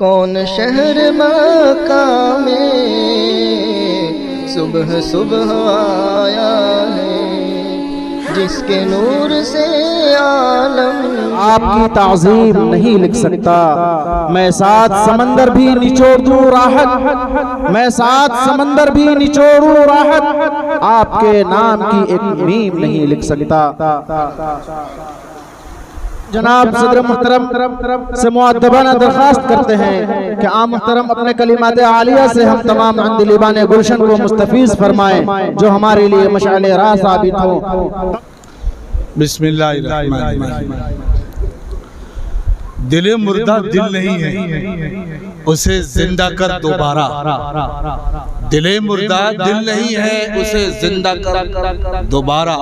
کون شہر مکہ میں صبح صبح آیا ہے، جس کے نور سے عالم آپ کی تعظیم نہیں لکھ سکتا۔ میں سات سمندر بھی نچوڑ دوں راحت، میں سات سمندر بھی نچوڑوں راحت، آپ کے نام کی ایک میم نہیں لکھ سکتا۔ جناب صدر محترم سے مؤدبانہ درخواست کرتے ہیں کہ عام محترم اپنے کلمات عالیہ سے ہم تمام عندلیبان گلشن کو مستفیض فرمائیں جو ہمارے لیے مشعل راہ ثابت ہو۔ بسم اللہ الرحمن الرحیم۔ دل مردہ دل نہیں ہے، اسے زندہ کر دوبارہ۔ دل مردہ دل نہیں ہے، اسے زندہ کر دوبارہ۔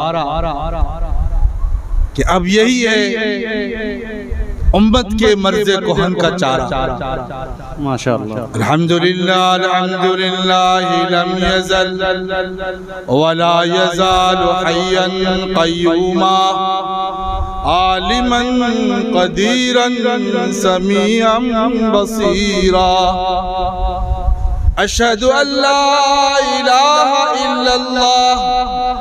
کہ اب یہی ہے امت کے مرض کہن کا چارہ۔ ماشاءاللہ۔ الحمدللہ الحمدللہ لم یزل ولا یزال حیا قیوما عالما قدیرا سمیعا بصیرا۔ اشہد ان لا الہ الا اللہ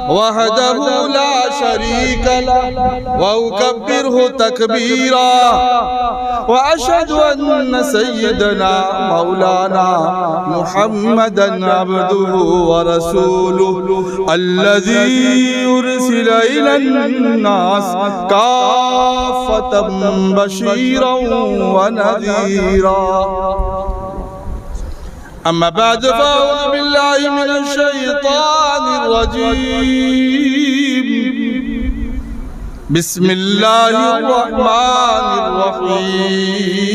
وحدہ لا شریک لہ واکبرہ تکبیرا، واشہد ان سیدنا مولانا محمدا عبدہ ورسولہ الذی ارسل الی الناس کافۃ بشیرا ونذیرا۔ اما بعد فاعوذ باللہ من الشیطان الرجیم، بسم اللہ الرحمن الرحیم۔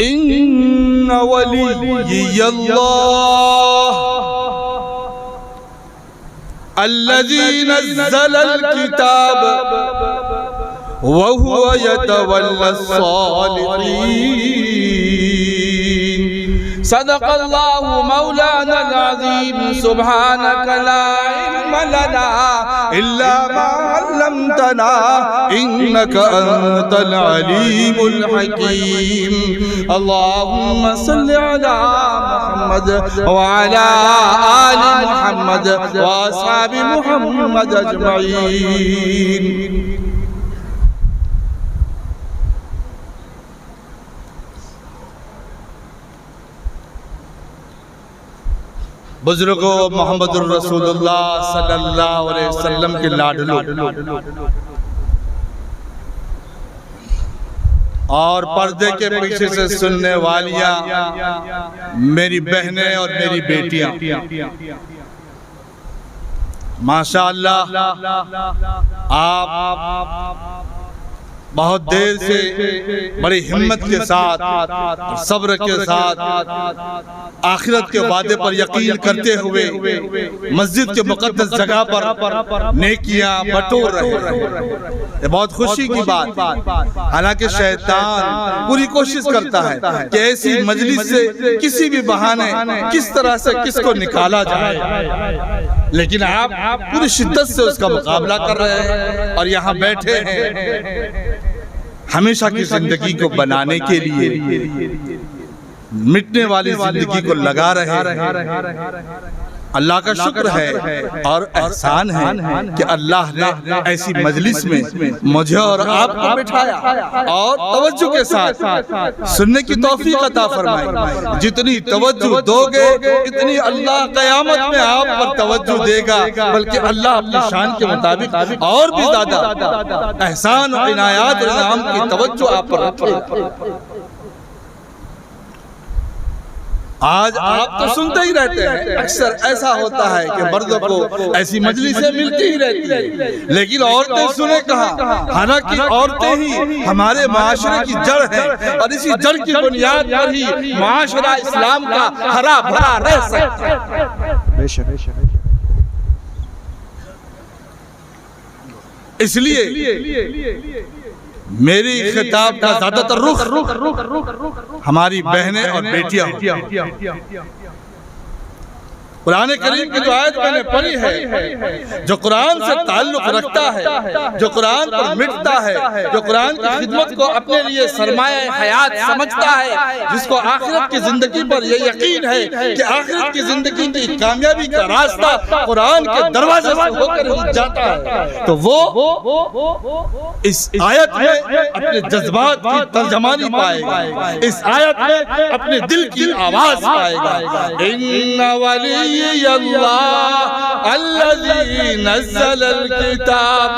ان ولی اللہ الذی نزل الکتاب وَهُوَ يَتَوَلَّى الصَّالِحِينَ۔ صدق اللہ مولانا العظیم۔ سبحانک لا علم لنا الا ما علمتنا انک انت العلیم الحکیم۔ اللہم صل علی محمد وعلی آل محمد واصحاب محمد اجمعین۔ بزرگوں، محمد الرسول اللہ صلی اللہ علیہ وسلم کے لاڈلوں اور پردے کے پیچھے سے سننے والیاں، میری بہنیں اور میری بیٹیاں، ماشاءاللہ آپ بہت دیر سے بڑی ہمت کے ساتھ اور صبر کے ساتھ آخرت کے وعدے پر یقین کرتے ہوئے مسجد کے مقدس جگہ پر نیکیاں بٹور رہے ہیں۔ یہ بہت خوشی کی بات۔ حالانکہ شیطان پوری کوشش کرتا ہے کہ ایسی مجلس سے کسی بھی بہانے کس طرح سے کس کو نکالا جائے، لیکن آپ پوری شدت سے اس کا مقابلہ کر رہے ہیں اور یہاں بیٹھے ہیں ہمیشہ کی زندگی کو بنانے کے لیے، مٹنے والی زندگی کو لگا رہے ہیں۔ اللہ کا شکر ہے اور احسان ہے کہ اللہ نے ایسی مجلس میں مجھے اور آپ کو بٹھایا اور توجہ کے ساتھ سننے کی توفیق عطا فرمائی۔ جتنی توجہ دو گے اتنی اللہ قیامت میں آپ پر توجہ دے گا، بلکہ اللہ اپنی شان کے مطابق اور بھی زیادہ احسان اور عنایات اور انعام کی توجہ آپ پر رکھے۔ آج آپ تو سنتے ہی رہتے ہیں، اکثر ایسا ہوتا ہے کہ مردوں کو ایسی مجلسیں ملتی ہی رہتی ہیں، لیکن عورتیں سنیں کہاں؟ حالانکہ عورتیں ہی ہمارے معاشرے کی جڑ ہیں اور اسی جڑ کی بنیاد پر ہی معاشرہ اسلام کا ہرا بھرا رہ سکتا ہے۔ بے شک۔ اس لیے میری خطاب کا زیادہ تر رخ ہماری بہنیں اور بیٹیاں، قرآن کریم کی جو آیت میں نے پڑھی ہے، جو قرآن سے تعلق رکھتا ہے، جو قرآن پر مٹتا ہے، جو قرآن کی خدمت کو اپنے لیے سرمایہ حیات سمجھتا ہے، جس کو آخرت کی زندگی پر یہ یقین ہے کہ آخرت کی زندگی کی کامیابی کا راستہ قرآن کے دروازے سے ہو کر ہی جاتا ہے، تو وہ اس آیت میں اپنے جذبات کی ترجمانی پائے گا، اس آیت میں اپنے دل کی آواز پائے گا۔ ان ولی اللہ الذی نزل الکتاب۔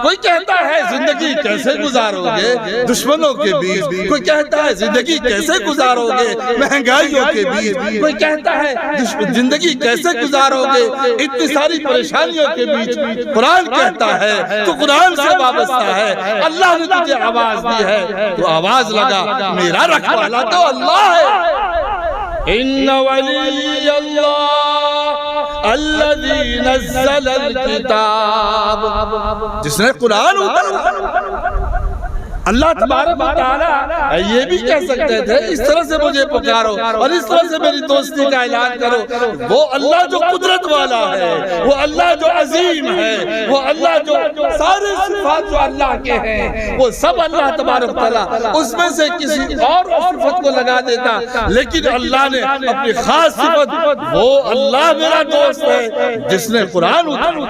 کوئی کہتا ہے زندگی کیسے گزارو گے دشمنوں کے بیچ، کوئی کہتا ہے زندگی کیسے گزارو گے مہنگائیوں کے بیچ، کوئی کہتا ہے زندگی کیسے گزارو گے اتنی ساری پریشانیوں کے بیچ۔ قرآن کہتا ہے تو قرآن سے وابستہ ہے، اللہ نے تجھے آواز دی ہے تو آواز لگا، میرا رکھوالا تو اللہ ہے۔ ان ولی اللہ الذی نزل الکتاب، جس نے قرآن اتارا۔ اللہ تبارک و تعالیٰ یہ بھی کہہ سکتے تھے اس طرح سے مجھے پکارو اور اس طرح سے میری دوستی کا اعلان کرو۔ وہ اللہ جو قدرت والا ہے، وہ اللہ جو عظیم ہے، وہ اللہ جو سارے صفات جو اللہ کے ہیں وہ سب اللہ تبارک و تعالیٰ اس میں سے کسی اور صفت کو لگا دیتا، لیکن اللہ نے اپنی خاص صفت، وہ اللہ میرا دوست ہے جس نے قرآن اتارا۔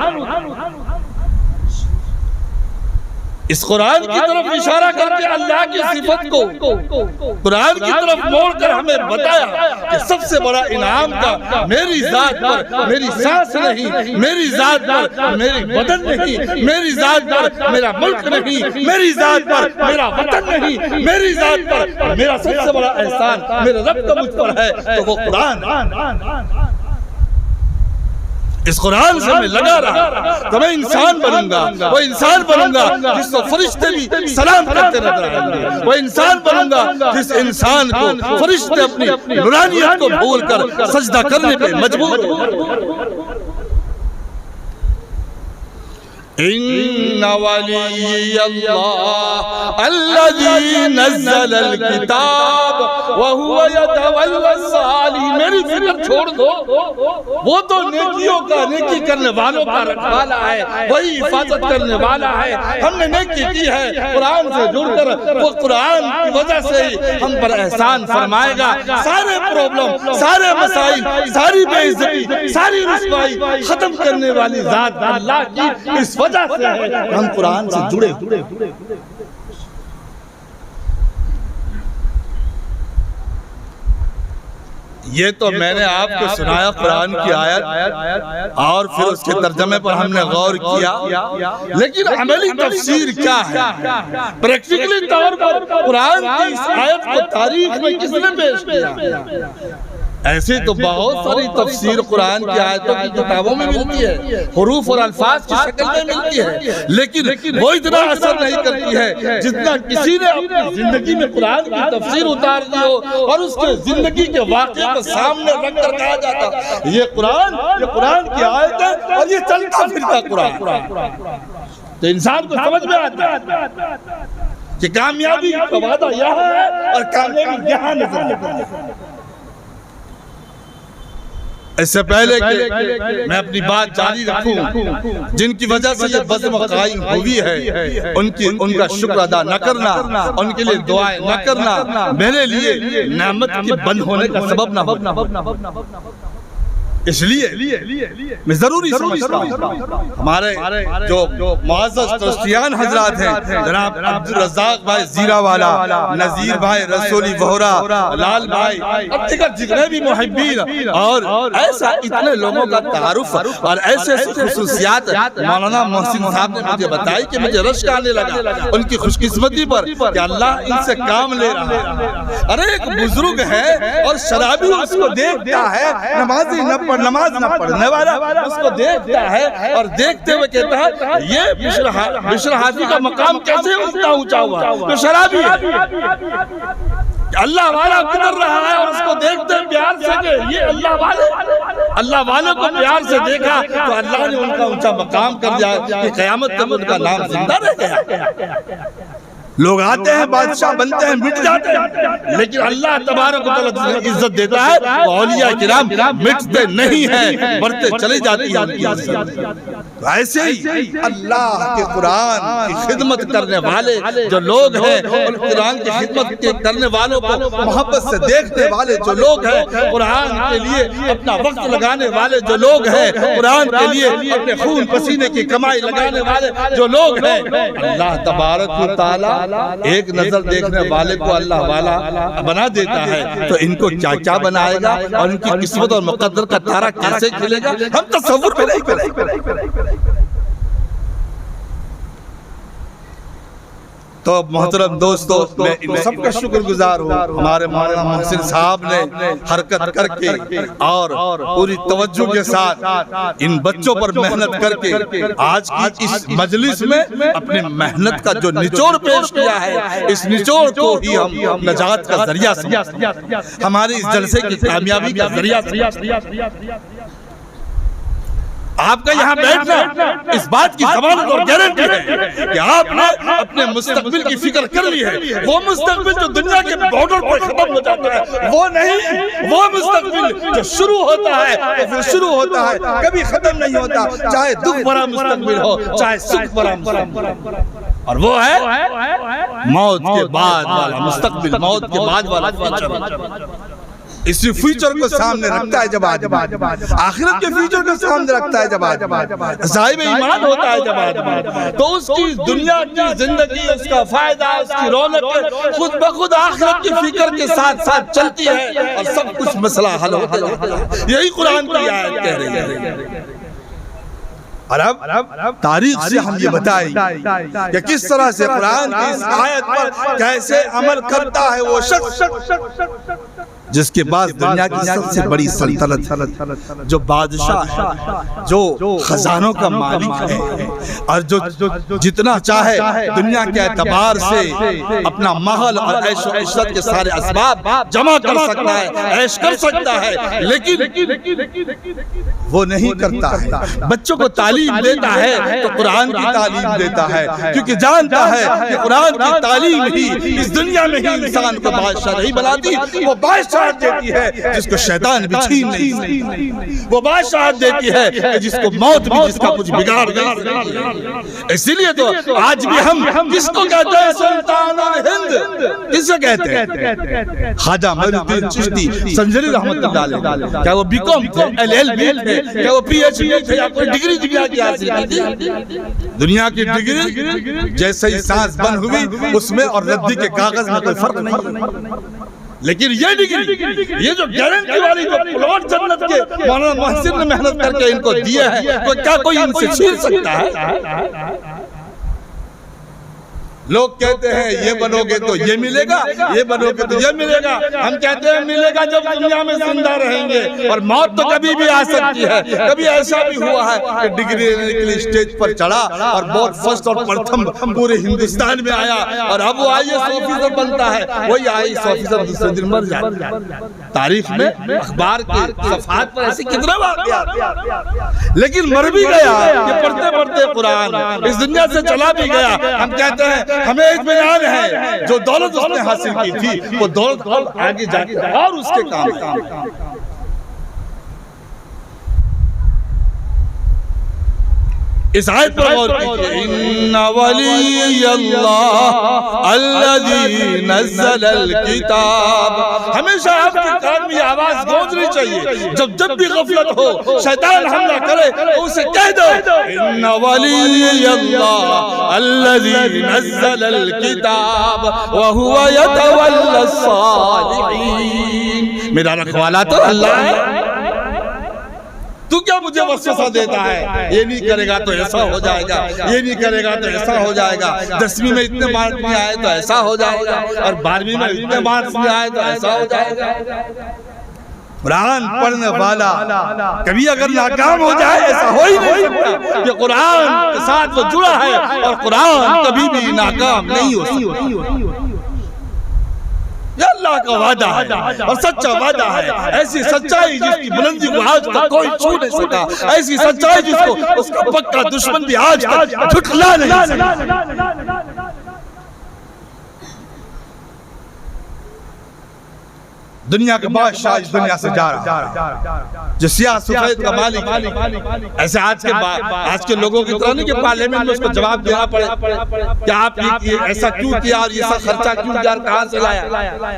اس قرآن کی طرف اشارہ کر کے اللہ کی صفت کو قرآن کی طرف موڑ کر ہمیں بتایا کہ سب سے بڑا انعام کا میری ذات پر میری سانس نہیں، میری ذات پر میری بدن نہیں، میری ذات پر میرا ملک نہیں، میری ذات پر میرا وطن نہیں، میری ذات پر میرا سب سے بڑا احسان میرے رب کا مجھ پر ہے، تو وہ قرآن۔ اس قرآن سے میں لگا رہا تو میں انسان بنوں گا، وہ انسان بنوں گا جس کو فرشتے بھی سلام کرتے نظر آئیں گے، وہ انسان بنوں گا جس انسان کو فرشتے اپنی نورانیت کو بھول کر سجدہ کرنے پہ مجبور ہوں۔ ان ولی اللہ الذی نزل الکتاب وہو یتولی الصالحین۔ میری فکر چھوڑ دو، وہ تو نیکیوں کا، نیکی کرنے والوں کا رکھوالا ہے، وہی حفاظت کرنے والا ہے۔ ہم نے نیکی کی ہے قرآن سے جڑ کر، وہ قرآن کی وجہ سے ہی ہم پر احسان فرمائے گا۔ سارے پرابلم، سارے مسائل، ساری بے عزتی، ساری رسوائی ختم کرنے والی ذات اللہ کی اس وجہ سے ہے ہم قرآن سے جڑے۔ یہ تو میں نے آپ کو سنایا قرآن کی آیت، اور پھر اس کے ترجمے پر ہم نے غور کیا، لیکن عملی تفسیر کیا ہے؟ پریکٹیکلی طور پر قرآن کی اس آیت کو تاریخ میں کس نے پیش کیا؟ ایسی تو بہت ساری تفسیر قرآن کی آیتوں کی کتابوں میں ملتی ہے، حروف اور الفاظ کی شکل میں ملتی ہے، لیکن وہ اتنا اثر نہیں کرتی ہے جتنا کسی نے اپنی زندگی میں قرآن کی تفسیر اتار دی ہو اور اس کے زندگی کے واقعے کو سامنے رکھ کر کہا جاتا یہ قرآن کی آیت ہے اور یہ چلتا پھرتا قرآن۔ تو انسان کو سمجھ میں آتا ہے کہ کامیابی کا وعدہ یہاں ہے اور کامیابی یہاں نظر آتی ہے۔ اس سے پہلے کہ میں اپنی بات جاری رکھوں، جن کی وجہ سے یہ بزم قائم ہوئی ہے ان کا شکر ادا نہ کرنا، ان کے لیے دعائیں نہ کرنا میرے لیے نعمت کے بند ہونے کا سبب نہ ہو۔ اس لیے میں ضروری سمجھتا ہوں ہمارے جو معزز ٹرسٹیان حضرات ہیں، جناب عبدالرزاق بھائی زیرہ والا، نذیر بھائی رسولی بہرا، لال بھائی اور دیگر جتنے بھی محبین اور ایسا اتنے لوگوں کا تعارف اور ایسے خصوصیات مولانا محسن صاحب نے مجھے بتائی کہ مجھے رشک آنے لگا ان کی خوش قسمتی پر کہ اللہ ان سے کام لے رہا ہے۔ ارے ایک بزرگ ہے اور شرابی اس کو دیکھتا ہے، نمازی نماز نہ پڑھنے والا اس کو دیکھتا ہے اور دیکھتے ہوئے کہتا ہے یہ بشر حافی کا مقام کیسے اتنا اونچا ہوا، تو شرابی ہے، اللہ والا گزر رہا ہے اور اس کو دیکھتے پیار سے کہ یہ اللہ والے کو پیار سے دیکھا تو اللہ نے ان کا اونچا مقام کر دیا کہ قیامت تک ان کا نام زندہ رہ گیا۔ لوگ آتے ہیں بادشاہ بنتے ہیں مٹ جاتے ہیں، لیکن اللہ تبارک و تعالی عزت دیتا ہے، اولیاء کرام مٹتے نہیں ہیں، بڑھتے چلے جاتی ہیں ان کی عزت۔ ایسے ہی اللہ کے قرآن کی خدمت کرنے والے جو لوگ ہیں، اور قرآن کی خدمت کرنے والوں کو محبت سے دیکھنے والے جو لوگ ہیں، قرآن کے لیے اپنا وقت لگانے والے جو لوگ ہیں، قرآن کے لیے اپنے خون پسینے کی کمائی لگانے والے جو لوگ ہیں، اللہ تبارک و تعالی ایک نظر دیکھنے والے کو اللہ والا بنا دیتا ہے، تو ان کو کیا کیا بنائے گا اور ان کی قسمت اور مقدر کا تارا کیسے کھلے گا، ہم تصور بھی نہیں کریں۔ تو محترم دوستو، میں ان سب کا شکر گزار ہوں، ہمارے مولانا محسن صاحب نے حرکت کر کے اور پوری توجہ کے ساتھ ان بچوں پر محنت کر کے آج کی اس مجلس میں اپنی محنت کا جو نچوڑ پیش کیا ہے، اس نچوڑ کو ہی ہم نجات کا ذریعہ سمجھتے ہیں، ہماری اس جلسے کی کامیابی کا ذریعہ سمجھتے ہیں۔ آپ کا یہاں بیٹھنا اس بات کی ضمانت اور گارنٹی ہے کہ آپ نے اپنے مستقبل کی فکر کر لی ہے۔ وہ مستقبل جو دنیا کے بارڈر پر ختم ہو جاتا ہے وہ نہیں، وہ مستقبل جو شروع ہوتا ہے وہ شروع ہوتا ہے، کبھی ختم نہیں ہوتا، چاہے دکھ بھرا مستقبل ہو چاہے سکھ بھرا مستقبل ہو، اور وہ ہے موت کے بعد والا مستقبل، موت کے بعد والا فیوچر۔ اسی فیوچر کو سامنے رکھتا ہے جب آدمی، آخرت کے فیوچر کو سامنے رکھتا ہے جب آدمی، صاحب ایمان ہوتا ہے جب آدمی، تو اس کی دنیا کی زندگی، اس کا فائدہ، اس کی رونق خود بخود آخرت کی فکر کے ساتھ ساتھ چلتی ہے اور سب کچھ مسئلہ حل ہوتا ہے۔ یہی قرآن کی آیت کہہ رہی ہے۔ اور اب تاریخ سے ہم یہ بتائیں کہ کس طرح سے قرآن کی اس آیت پر کیسے عمل کرتا ہے وہ شخص جس کے بعد دنیا کی سب سے بڑی سلطنت، جو بادشاہ ہے، جو خزانوں کا مالک ہے، اور جو جتنا چاہے دنیا کے اعتبار سے اپنا محل اور عیش و عشرت کے سارے اسباب جمع کر سکتا ہے، عیش کر سکتا ہے، لیکن وہ نہیں کرتا ہے۔ بچوں کو تعلیم دیتا ہے تو قرآن کی تعلیم دیتا ہے، کیونکہ جانتا ہے کہ قرآن کی تعلیم ہی اس دنیا میں ہی انسان کو بادشاہ نہیں بناتی، وہ بادشاہ دیتی ہے جس کو شیطان بھی چھین نہیں سکتا، وہ بادشاہت دیتی ہے کہ جس کو موت بھی جس کا کچھ بگاڑ نہیں سکتی۔ اسی لیے تو آج بھی ہم کس کو کہتے ہیں سلطان الہند، کس کو کہتے ہیں؟ خواجہ معین الدین چشتی سنجری رحمت اللہ علیہ، کیا وہ بی کام تھے، LLB تھے، کیا وہ PhD تھے، یا کوئی ڈگری دنیا کی حاصل کی تھی؟ دنیا کی ڈگری جیسے ہی سانس بند ہوئی اس میں اور ردی کے کاغذ میں کوئی فرق نہیں، لیکن یہ ڈگری، یہ جو گارنٹی والی جو پلاٹ جنت کے مولانا محسن نے محنت کر کے ان کو دیا ہے، تو کیا کوئی ان سے چھین سکتا ہے؟ لوگ کہتے ہیں یہ بنو گے تو یہ ملے گا، یہ بنو گے تو یہ ملے گا، ہم کہتے ہیں ملے گا جب دنیا میں زندہ رہیں گے، اور موت تو کبھی بھی آ سکتی ہے۔ کبھی ایسا بھی ہوا ہے کہ ڈگری لینے کے لیے اسٹیج پر چڑھا اور بہت فرسٹ اور پرتھم پورے ہندوستان میں آیا، اور اب وہ آئیے 100% بنتا ہے، وہی آئی 100% دوسرے دن مر جاتا ہے۔ تاریخ میں اخبار کے صفحات پر ایسے کتنا واقعات، لیکن مر بھی گیا کہ پڑھتے پڑھتے قرآن اس دنیا سے چلا بھی گیا۔ ہم کہتے ہیں ہمیں اطمینان ہے جو دولت اس نے حاصل کی تھی وہ دولت آگے جا کے اور اس کے کام۔ اس آیت پر غور کیجئے، ان ولی اللہ الذی نزل الکتاب۔ ہمیشہ آپ کے کان میں آواز گونجنی چاہیے، جب بھی غفلت ہو، شیطان حملہ کرے تو اسے کہہ دو، ان ولی اللہ الذی نزل الکتاب وہو یتولی الصالحین۔ میرا رکھوالا تو اللہ ہے، تو کیا مجھے وسوسہ دیتا ہے؟ یہ نہیں کرے گا تو ایسا ہو جائے گا، یہ نہیں کرے گا تو ایسا ہو جائے گا، 10ویں میں اتنے مارکس نہیں آئے تو ایسا ہو جائے گا، اور 12ویں میں اتنے مارکس نہیں آئے تو ایسا ہو جائے گا۔ قرآن پڑھنے والا کبھی اگر ناکام ہو جائے، ایسا ہو ہی نہیں سکتا کہ قرآن کے ساتھ وہ جڑا ہے، اور قرآن کبھی بھی ناکام نہیں ہو سکتا۔ یہ اللہ کا وعدہ ہے اور سچا وعدہ ہے، ایسی سچائی جس کی بلندی کو آج تک کوئی چھو نہیں سکا، ایسی سچائی جس کو اس کا پکا دشمن بھی آج تک جھٹلا نہیں سکا۔ دنیا کا بادشاہ اس دنیا سے جا رہا، جو سیاہ سفید کا مالک، ایسے آج کے لوگوں کی طرح نہیں کہ پارلیمنٹ میں اس کو جواب دینا پڑے کہ آپ یہ ایسا کیوں کیا اور یہ سا خرچہ کیوں کیا، کہاں سے لایا۔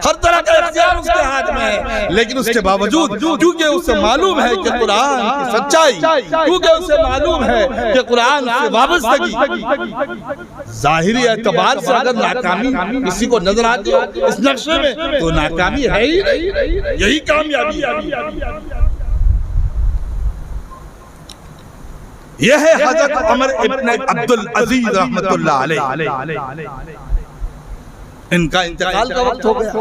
ہر طرح کا اختیار اس کے ہاتھ میں ہے، لیکن اس کے باوجود کیونکہ اسے معلوم ہے کہ قرآن کی سچائی، کیونکہ اسے معلوم ہے کہ قرآن سے وابستگی، ظاہری اعتبار سے اگر ناکامی کسی کو نظر آتی ہو اس نقشے میں تو ناکامی ہے ہی نہیں، یہی کامیابی ہے۔ یہ ہے حضرت عمر ابن عبدالعزیز رحمت اللہ علیہ، ان کا انتقال کا وقت ہو گیا۔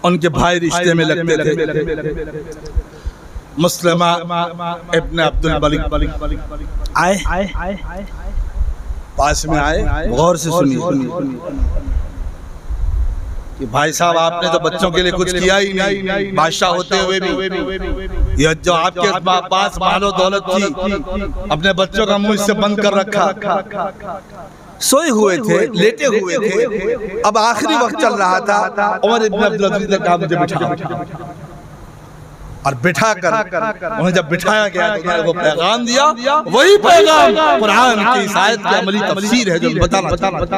ان کے بھائی رشتے میں لگتے تھے، مسلمہ ابن عبدالملک آئے، پاس میں آئے، غور سے سنیے کہ بھائی صاحب آپ نے تو بچوں کے لیے کچھ کیا ہی نہیں، بادشاہ ہوتے ہوئے بھی یہ جو آپ کے پاس مال و دولت تھی اپنے بچوں کا منہ اس سے بند کر رکھا، سوئے ہوئے تھے، لیٹے ہوئے تھے، اب آخری وقت چل رہا تھا، عمر ابن عبدالعزیز نے کہا مجھے بٹھا، اور بٹھا کر انہیں جب بٹھایا گیا تو انہوں نے وہ پیغام دیا، وہی پیغام قرآن کی اس آیت کی عملی تفسیر ہے جو بتانا چاہتا۔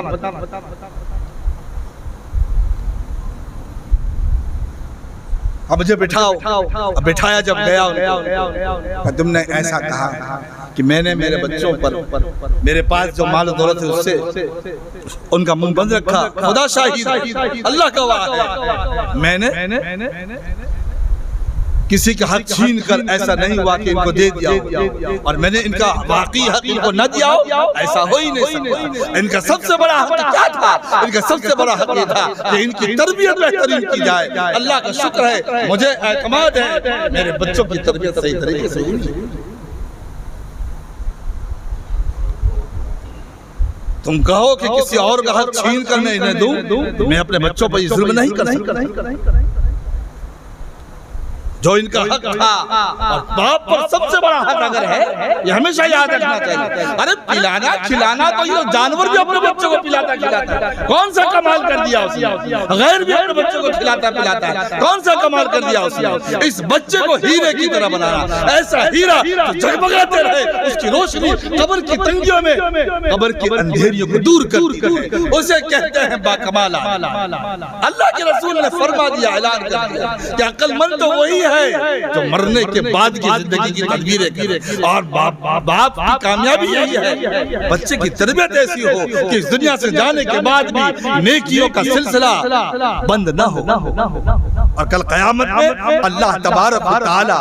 اب مجھے بٹھاؤ، بٹھایا جب گیا، تم نے ایسا کہا کہ میں نے میرے بچوں پر میرے پاس جو مال و دولت ہے اس سے ان کا منہ بند رکھا، خدا شاہد، اللہ کا واہ ہے، میں نے کسی کا حق چھین کر ایسا نہیں ہوا کہ ان کو دے دیا ہو، اور میں نے ان کا واقعی حق ان کو نہ دیا ہو، ایسا ہو ہی نہیں سکتا۔ ان کا سب سے بڑا حق کیا تھا؟ ان کا سب سے بڑا حق یہ تھا کہ ان کی تربیت بہترین کی جائے۔ اللہ کا شکر ہے، مجھے اعتماد ہے میرے بچوں کی تربیت صحیح طریقے سے ہوئی۔ تم کہو کہ کسی اور کا حق چھین کر میں انہیں دوں، میں اپنے بچوں پر یہ ظلم نہیں کر سکتا۔ جو ان کا حق تھا، اور باپ پر سب سے بڑا حق اگر ہے یہ ہمیشہ یاد رکھنا چاہیے۔ ارے پلانا کھلانا تو یہ جانور بھی اپنے بچوں کو پلاتا کھلاتا ہے، کون سا کمال کر دیا اس نے؟ غیر بھی اپنے بچوں کو کھلاتا پلاتا ہے، کون سا کمال کر دیا اس نے؟ اس بچے کو ہیرے کی طرح بنانا، ایسا ہیرا جو جگمگاتے رہے، اس کی روشنی قبر کی تنگیوں میں قبر کی اندھیریوں کو دور کرتی ہے، اسے کہتے ہیں باکمال آدمی۔ اللہ کے رسول نے فرما دیا، اعلان کر دیا کہ عقل مند تو وہی ہے جو مرنے کے بعد کی زندگی کی تدبیریں کرے، اور باپ کی کامیابی یہی ہے بچے کی تربیت ایسی ہو کہ اس دنیا سے جانے کے بعد بھی نیکیوں کا سلسلہ بند نہ ہو، اور کل قیامت میں اللہ تبارک و تعالی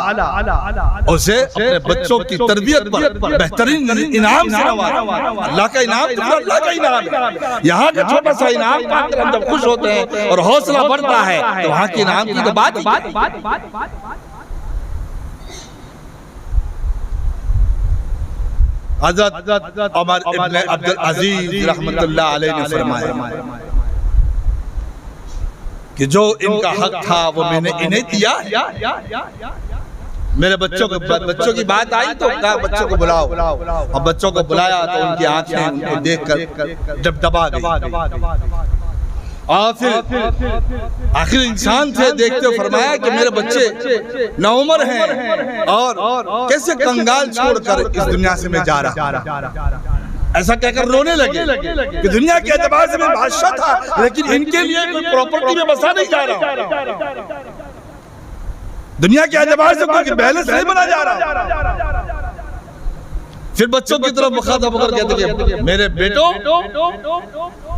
اسے اپنے بچوں کی تربیت پر بہترین انعام سے نوازے۔ اللہ کا انعام تو اللہ کا انعام ہے، یہاں کا چھوٹا سا انعام پا کر ہم جب خوش ہوتے ہیں اور حوصلہ بڑھتا ہے تو وہاں کے انعام کی تو بات ہی۔ حضرت عمر ابن عبدالعزیز رحمت اللہ علیہ نے فرمایا کہ جو ان کا حق تھا وہ میں نے انہیں دیا ہے۔ میرے بچوں کی بات آئی تو کہا بچوں کو بلاؤ، اور بچوں کو بلایا تو ان کی آنکھیں ان کو دیکھ کر ڈبڈبا گئی، اور پھر آخر انسان تھے دیکھتے ہوئے فرمایا کہ میرے بچے نوعمر ہیں اور کیسے کنگال چھوڑ کر اس دنیا سے میں جا رہا، ایسا کہہ کر رونے لگے کہ دنیا کے اعتبار سے میں بادشاہ تھا لیکن ان کے لیے کوئی پراپرٹی میں بسا نہیں جا رہا، دنیا کے اعتبار سے کوئی بیلنس نہیں بنا جا رہا۔ پھر بچوں کی طرف مخاطب ہو کر کہتے کہ میرے بیٹوں،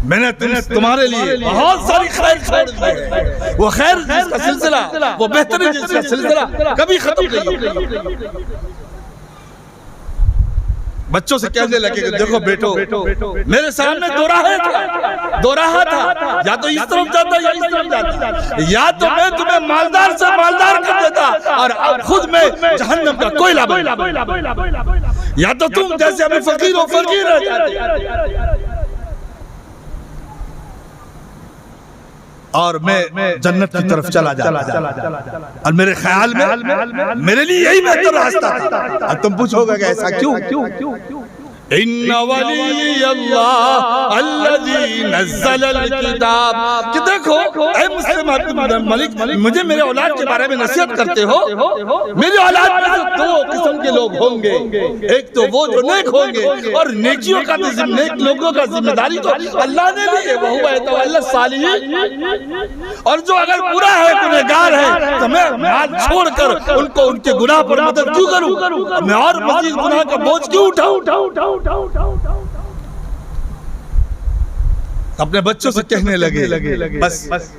میں نے تمہارے لیے بہت ساری خیر چھوڑ دی ہے، وہ خیر جس کا سلسلہ، وہ بہترین جس کا سلسلہ کبھی ختم نہیں ہوگا۔ بچوں سے کہنے لگے کہ دیکھو بیٹو، میرے سامنے دو راہ تھا، یا تو اس طرف جاتا یا اس طرف جاتا، یا تو میں تمہیں مالدار سے مالدار کر دیتا اور خود میں جہنم کا کوئلہ بن، یا تو تم جیسے ابھی فقیر ہو فقیر رہ جاتے۔ اور میں جنت کی طرف چلا جاتا، اور میرے خیال میں میرے لیے یہی بہتر راستہ تھا۔ اور تم پوچھو گے کہ ایسا کیوں؟ ان ولی اللہ الذی نزل الکتاب، کہ دیکھو اے مسلم عبد الملک، مجھے میرے اولاد کے بارے میں نصیحت کرتے ہو، میری اولاد میں سے دو قسم کے لوگ ہوں گے، ایک تو وہ جو نیک ہوں گے، اور نیکیوں کا نیک لوگوں کا ذمہ داری تو اللہ نے لی ہے، وَهُوَ يَتَوَلَّى الصَّالِحِينَ، اور جو اگر برا ہے گنہگار ہے تو میں ہاتھ چھوڑ کر ان کو ان کے گناہ پر مدد کیوں کروں، میں اور مزید گناہ کا بوجھ کیوں اٹھاؤں؟ اپنے بچوں سے کہنے لگے بس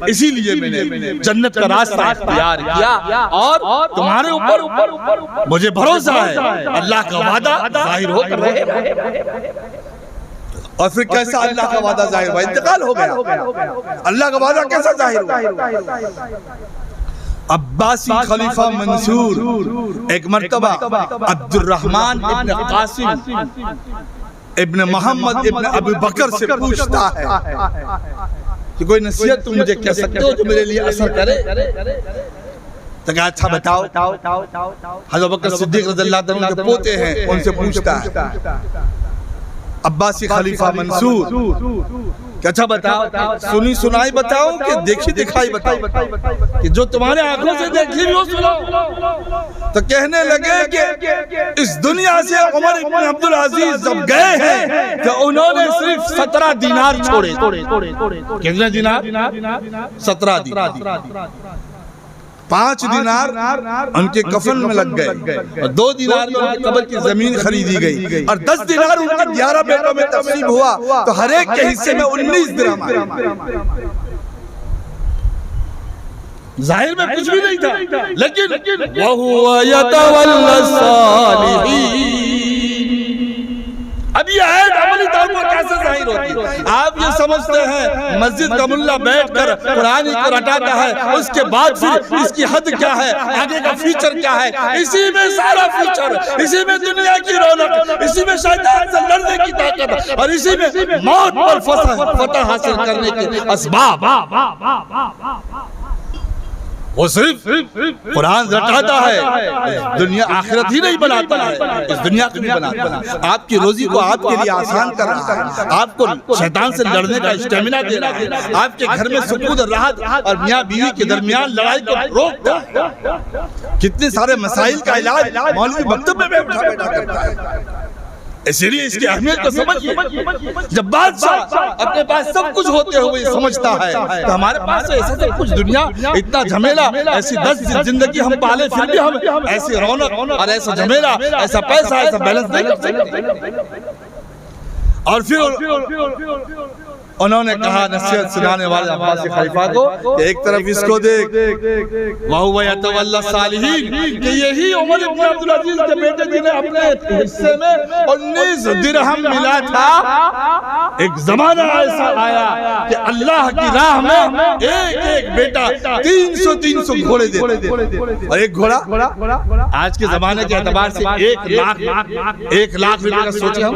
اسی لیے میں نے جنت کا راستہ اختیار کیا، اور تمہارے اوپر مجھے بھروسہ ہے اللہ کا وعدہ ظاہر ہو کر رہے گا۔ اور پھر کیسا اللہ کا وعدہ ظاہر ہوا؟ انتقال ہو گیا، اللہ کا وعدہ کیسا ظاہر ہوا؟ عباسی خلیفہ منصور ایک مرتبہ عبد الرحمن ابن قاسم ابن محمد ابن ابو بکر سے پوچھتا ہے کہ کوئی نصیحت تم مجھے کہہ سکتے ہو جو میرے لیے اثر کرے؟ تو کہا اچھا بتاؤ۔ حضرت بکر صدیق رضی اللہ عنہ کے پوتے ہیں، ان سے پوچھتا ہے عباسی خلیفہ منصور کہ اچھا بتاؤ، سنی سنائی بتاؤ کہ دیکھی دکھائی بتاؤ، کہ جو تمہارے آنکھوں سے دیکھی بھی ہو سناؤ؟ تو کہنے لگے کہ اس دنیا سے عمر ابن عبدالعزیز جب گئے ہیں تو انہوں نے صرف 17 دینار چھوڑے۔ کتنے دینار؟ 17 دینار۔ 5 دینار ان کے کفن میں لگ گئے، اور 2 دینار میں ان کی قبر کی زمین خریدی گئی، اور 10 دینار ان کے 11 بیٹوں میں تقسیم ہوا، تو ہر ایک کے حصے میں 19 درہم آئے۔ ظاہر میں کچھ بھی نہیں تھا، لیکن وَهُوَ يَتَوَلَّى الصَّالِحِينَ۔ اب یہ آیت عملی طور پر کیسے ظاہر ہوتی ہے؟ آپ یہ سمجھتے ہیں مسجد کا ملا بیٹھ کر قرآن کو رٹاتا ہے، اس کے بعد پھر اس کی حد کیا ہے، آگے کا فیچر کیا ہے؟ اسی میں سارا فیچر، اسی میں دنیا کی رونق، اسی میں شیطان سے لڑنے کی طاقت، اور اسی میں موت پر فتح حاصل کرنے کے اسباب۔ وہ صرف قرآن رٹاتا ہے، دنیا آخرت ہی نہیں بناتا ہے، اس دنیا کو نہیں بناتا ہے۔ آپ کی روزی کو آپ کے لیے آسان کر رہا ہے، آپ کو شیطان سے لڑنے کا اسٹیمنا دے رہا ہے، آپ کے گھر میں سکون اور راحت اور میاں بیوی کے درمیان لڑائی کو روکتا ہے۔ کتنے سارے مسائل کا علاج مولوی مکتب میں بیٹھا کرتا ہے۔ اسی لیے اس کی اہمیت کو سمجھئے، جب بادشاہ اپنے پاس سب کچھ ہوتے ہوئے سمجھتا ہے تو ہمارے پاس ایسا سب کچھ دنیا، اتنا جھمیلا، ایسی 10 زندگی ہم پالے پھر بھی ہم ایسی رونق اور ایسا جھمیلا، ایسا پیسہ، ایسا بیلنس نہیں کر سکتے۔ اور پھر انہوں نے کہا نصیحت سنانے والے عباسی خلیفہ کو کہ ایک طرف اس کو دیکھ، وَهُوَ يَتَوَلَّى الصَّالِحِينَ، کہ یہی عمر ابن عبدالعزیز کے بیٹے جنہیں اپنے حصے میں 19 درہم ملا تھا۔ ایک زمانہ ایسا آیا کہ اللہ کی راہ میں ایک ایک بیٹا 300 گھوڑے دیتے، اور ایک گھوڑا آج کے زمانے کے اعتبار سے 1 لاکھ روپے کا سوچے ہم،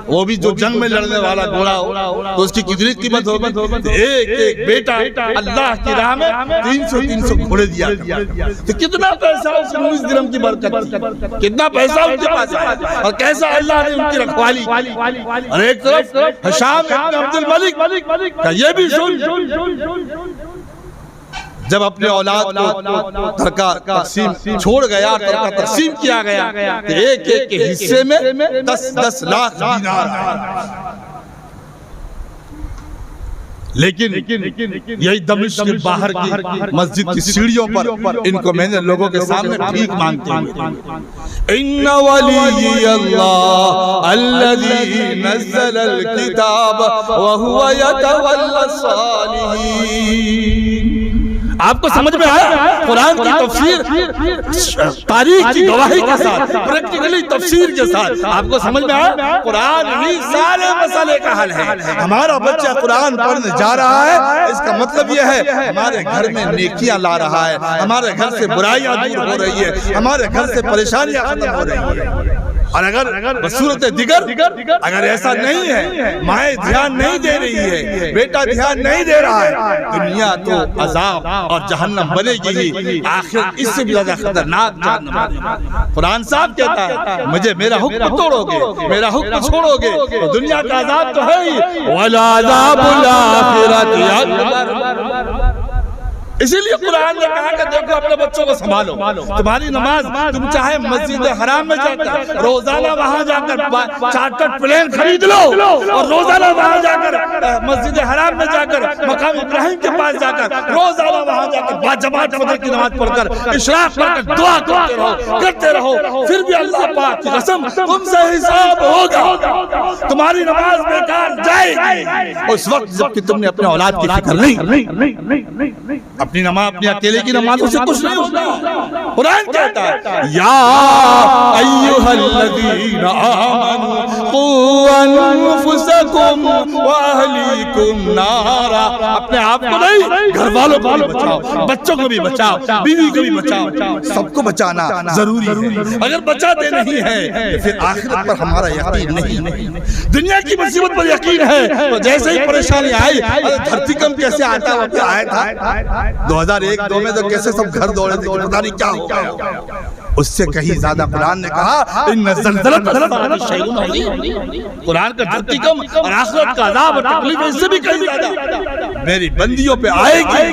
وہ بھی جو جنگ میں لڑنے والا گھوڑا ہو تو اس کی کتنی قیمت ہوگی؟ ایک ایک بیٹا اللہ کی راہ میں 300 گھوڑے دیا، تو کتنا پیسہ اس 19 درہم کی برکت تھی، کتنا پیسہ ان کے پاس آیا، اور کیسا اللہ نے ان کی رکھوالی۔ اور ایک طرف ہشام ابن عبد الملک کا یہ بھی سن، جب اپنے اولاد کو ترکہ تقسیم چھوڑ گیا، ترکہ تقسیم کیا گیا، کہ ایک ایک کے حصے میں 10 لاکھ دینار آئے۔ لیکن یہی دمشق کے باہر کی مسجد کی سیڑھیوں پر ان کو میں نے لوگوں کے سامنے بھیک مانگتے ہوئے، ان ولی اللہ الذی نزل الکتاب وهو يتولى الصالحین۔ آپ کو سمجھ میں آیا؟ قرآن کی تفسیر تاریخ کی گواہی کے ساتھ، پریکٹیکلی تفسیر کے ساتھ آپ کو سمجھ میں آیا؟ قرآن ہی سارے مسئلے کا حل ہے۔ ہمارا بچہ قرآن پڑھنے جا رہا ہے، اس کا مطلب یہ ہے ہمارے گھر میں نیکیاں لا رہا ہے، ہمارے گھر سے برائیاں دور ہو رہی ہے، ہمارے گھر سے پریشانیاں ختم ہو رہی ہیں۔ اور اگر بصورت دیگر اگر ایسا نہیں ہے، مائیں دھیان نہیں دے رہی ہے، بیٹا دھیان نہیں دے رہا ہے، دنیا تو عذاب اور جہنم بنے گی ہی، آخرت اس سے بھی زیادہ خطرناک جہنم بنے گی۔ قرآن صاحب کہتا ہے مجھے میرا حکم توڑو گے، میرا حکم چھوڑو گے تو دنیا کا عذاب تو ہے ہی، وَالْعَذَابُ الْآخِرَةِ أَكْبَرُ۔ اسی لیے قرآن نے کہا کہ دیکھو اپنے بچوں کو سنبھالو، تمہاری نماز تم چاہے مسجد حرام میں جا کر روزانہ وہاں جا کر چارٹر پلین خرید لو، اور روزانہ وہاں جا کر مسجد حرام میں جا کر مقام ابراہیم کے پاس جا کر روزانہ وہاں جا کر باجماعت فجر کی نماز پڑھ کر اشراق پڑھ کر دعا کرتے رہو، پھر بھی اللہ پاک کی قسم تم سے حساب ہوگا، تمہاری نماز بیکار جائے گی اس وقت جب کہ تم نے اپنے اولاد کی فکر نہیں، اپنی نماز اپنی اکیلے کی نمازوں سے کچھ نہیں ہوتا۔ قرآن کہتا ہے یا ایھا الذین آمنوا قوا انفسکم واہلیکم نارا، اپنے آپ کو نہیں گھر والوں کو بھی بچاؤ، بچوں کو بھی بچاؤ، بیوی کو بھی بچاؤ، سب کو بچانا ضروری ہے۔ اگر بچاتے نہیں ہیں پھر آخرت پر ہمارا یقین نہیں، دنیا کی مصیبت پر یقین ہے تو جیسے ہی پریشانی آئی، دھرتی کم کیسے آتا ہے آیا تھا 2001-2 میں تو کیسے سب گھر دوڑے تھے کہ پتہ نہیں کیا ہو گیا، اس سے کہیں زیادہ قرآن نے کہا ان زلزلۃ الساعۃ شیء عظیم، قرآن کا دھرتی کم اور آخرت کا عذاب اور تکلیف اس سے بھی کہیں زیادہ میری بندیوں پہ آئے گی،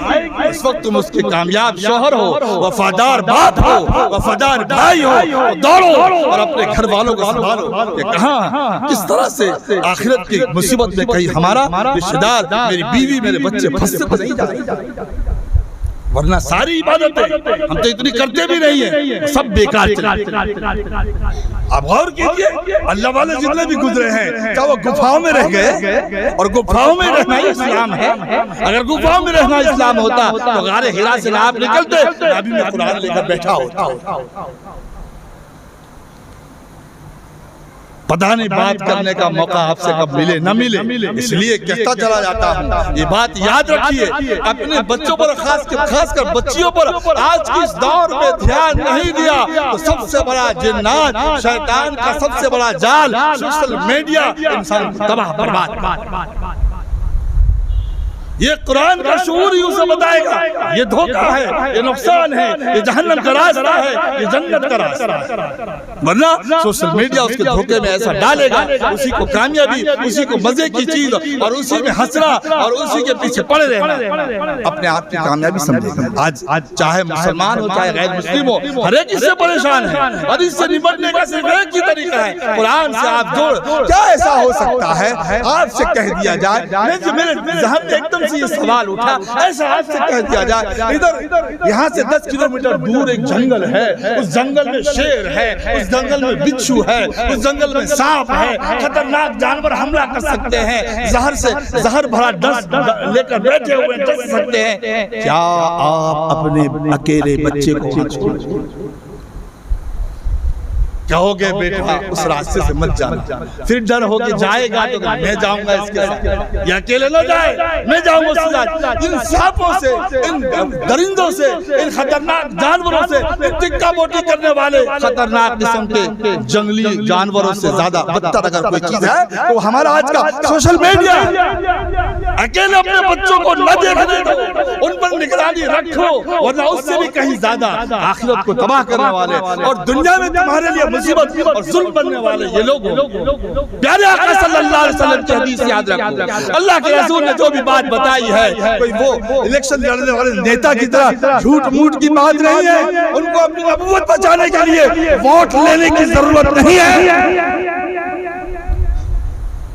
اس وقت تم اس کے کامیاب شوہر ہو، وفادار باپ ہو، وفادار بھائی ہو، دوڑو اور اپنے گھر والوں کو سنبھالو کہ کہاں کس طرح سے آخرت کی مصیبت میں کہیں ہمارا رشتہ دار، میری بیوی، میرے بچے پھنستے تو نہیں جائیں، ورنہ ساری عبادتیں ہم تو اتنی کرتے بھی نہیں ہیں، سب بیکار چلے۔ آپ غور کیجئے اللہ والے جتنے بھی گزرے ہیں کیا وہ گفاؤں میں رہ گئے؟ اور گفاؤں میں رہنا اسلام ہے؟ اگر گفاؤں میں رہنا اسلام ہوتا تو غار حرا سے آپ نکلتے نبی میں قرآن لے کر بیٹھا ہوتا۔ پتہ نہیں بات کرنے کا موقع آپ سے کب ملے نہ ملے، اس لیے کہتا چلا جاتا ہوں یہ بات یاد رکھیے، اپنے بچوں پر خاص کر بچیوں پر آج کی اس دور میں دھیان نہیں دیا تو سب سے بڑا جنات شیطان کا سب سے بڑا جال سوشل میڈیا انسان تباہ برباد۔ یہ قرآن کا شعور ہی اسے بتائے گا یہ دھوکہ ہے، یہ نقصان ہے، یہ جہنم کا راستہ ہے، یہ جنت کا راستہ ہے، ورنہ سوشل میڈیا اس کے دھوکے میں ایسا ڈالے گا اسی کو کامیابی، اسی کو مزے کی چیز اور اسی میں ہنسنا اور اسی کے پیچھے پڑے رہنا اپنے آپ کی کامیابی سمجھے گا۔ آج چاہے مسلمان ہو چاہے غیر مسلم ہو ہر ایک اس سے پریشان ہے، اور اس سے نمٹنے کا صرف ایک ہی طریقہ ہے قرآن سے آپ جوڑ۔ کیا ایسا ہو سکتا ہے آپ سے کہہ دیا جائے، میرے ذہن میں ایک دم سے یہ سوال اٹھا، ایسا آپ سے کہہ دیا جائے ادھر یہاں سے 10 کلومیٹر دور ایک جنگل ہے، اس جنگل میں شیر ہے، اس جنگل میں بچھو ہے، اس جنگل میں سانپ ہے، خطرناک جانور حملہ کر سکتے ہیں، زہر بھرا ڈس لے کر بیٹھے ہوئے ڈس سکتے ہیں، کیا آپ اپنے اکیلے بچے کو کہو گے بیٹا اس راستے سے مت جانا؟ پھر ڈر ہو کہ جائے گا تو میں جاؤں گا اس کے ساتھ، یا اکیلے نہ جائے میں جاؤں گا اس کے ساتھ۔ ان سانپوں سے، ان درندوں سے، ان خطرناک جانوروں سے، ان ٹکا موٹی کرنے والے خطرناک قسم کے جنگلی جانوروں سے زیادہ بدتر اگر کوئی چیز ہے تو ہمارا آج کا سوشل میڈیا ہے۔ اکیلے اپنے بچوں کو نہ دیکھنے دو، ان پر نگرانی رکھو، ورنہ اس سے بھی کہیں زیادہ آخرت کو تباہ کرنے والے اور دنیا میں تمہارے لیے مصیبت اور ظلم بننے والے یہ لوگ پیارے آقا صلی اللہ علیہ وسلم کی حدیث یاد رکھو، اللہ کے رسول نے جو بھی بات بتائی ہے کوئی وہ الیکشن لڑنے والے نیتا کی طرح جھوٹ موٹ کی بات نہیں ہے، ان کو اپنی نبوت بچانے کے لیے ووٹ لینے کی ضرورت نہیں ہے۔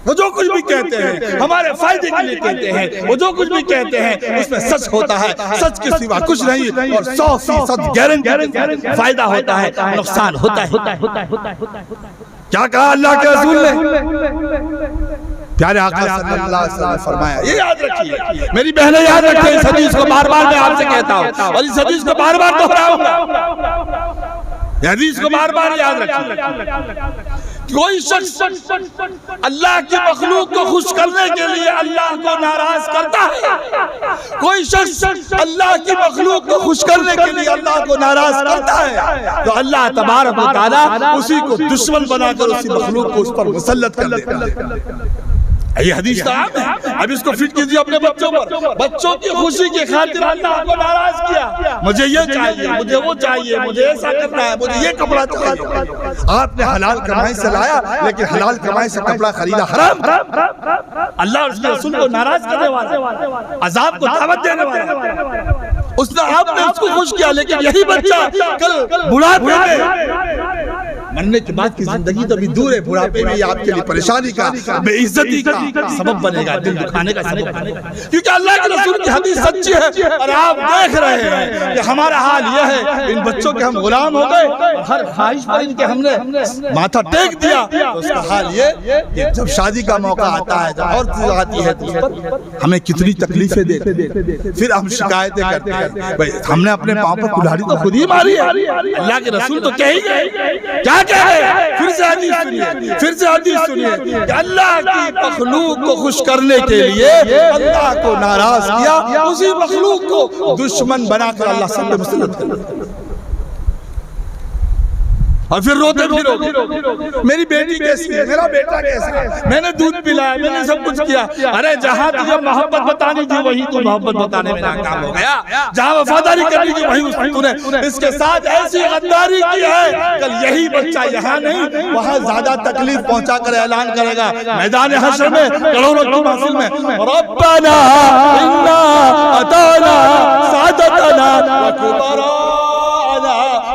وہ جو کچھ بھی کہتے ہیں ہمارے فائدے کے لیے کہتے ہیں، وہ جو کچھ بھی کہتے ہیں اس میں سچ ہوتا ہے، سچ کے سوا کچھ نہیں، اور 100% گارنٹی فائدہ ہوتا ہے، نقصان ہوتا ہے۔ کیا کہا اللہ کے رسول نے؟ پیارے آقا صلی اللہ علیہ وسلم نے فرمایا، یہ یاد رکھیے میری بہنیں، یاد رکھیں اس حدیث کو بار بار میں آپ سے کہتا ہوں اور اس حدیث کو بار بار دہراؤں گا، یہ حدیث کو بار بار یاد رکھیے کوئی شخص اللہ کی مخلوق کو خوش کرنے کے لیے اللہ کو ناراض کرتا ہے، کوئی شخص اللہ کی مخلوق کو خوش کرنے کے لیے اللہ کو ناراض کرتا ہے، تو اللہ تبارک و تعالیٰ اسی کو دشمن بنا کر اسی مخلوق کو اس پر مسلط کر دیتا ہے۔ یہ حدیث عام ہے۔ اب اس کو فٹ کیجئے اپنے بچوں پر، بچوں کی خوشی کی خاطر اللہ کو ناراض کیا، مجھے یہ چاہیے، مجھے وہ چاہیے، مجھے ایسا کرنا ہے، مجھے یہ کپڑا چاہیے۔ آپ نے حلال کمائی سے لایا، لیکن حلال کمائی سے کپڑا خریدا حرام، اللہ اور اس کے رسول کو ناراض کرنے والا، عذاب کو دعوت دینے والا۔ اس نے آپ نے اس کو خوش کیا، لیکن یہی بچہ کل بڑھاپے میں مرنے کے بعد کی زندگی تو بھی دور ہے، بڑھاپے میں آپ کے لیے پریشانی کا، بے عزتی کا سبب بنے گا، دل دکھانے کا سبب بنے گا، کیونکہ اللہ کے رسول کی حدیث سچی ہے۔ اور آپ دیکھ رہے ہیں کہ ہمارا حال یہ ہے، ان بچوں کے ہم غلام ہو گئے اور ہر خواہش پر ان کے ہم نے ماتھا ٹیک دیا، تو اس کا حال یہ کہ جب شادی کا موقع آتا ہے، جب عورت آتی ہے، تو اس پر ہمیں کتنی تکلیفیں دیتے ہیں، پھر ہم شکایتیں کرتے ہیں، بھئی ہم نے اپنے پاؤں پر کلہاڑی تو خود ہی ماری ہے۔ اللہ کے رسول تو کہہ ہی گئے، کیا کہہ رہے؟ پھر سے حدیث سنیے، پھر سے حدیث سنیے کہ اللہ کی مخلوق کو خوش کرنے کے لیے اللہ کو ناراض کیا، اسی مخلوق کو دشمن بنا کر اللہ سب پہ مسلط کر دیا۔ اور پھر روتے پھرو، میری بیٹی کیسی ہے، میرا بیٹا کیسا ہے، میں نے دودھ پلایا، میں نے سب کچھ کیا۔ ارے جہاں تجھے محبت بتانی تھی وہی تو محبت بتانے میں ناکام ہو گیا، جہاں وفاداری کرنی تھی وہی تو نے اس کے ساتھ ایسی غداری کی ہے، کل یہی بچہ یہاں نہیں وہاں زیادہ تکلیف پہنچا کر اعلان کرے گا میدان حشر میں، کروڑوں کی محفل میں، ربنا انا اطعنا سادتنا وکبراءنا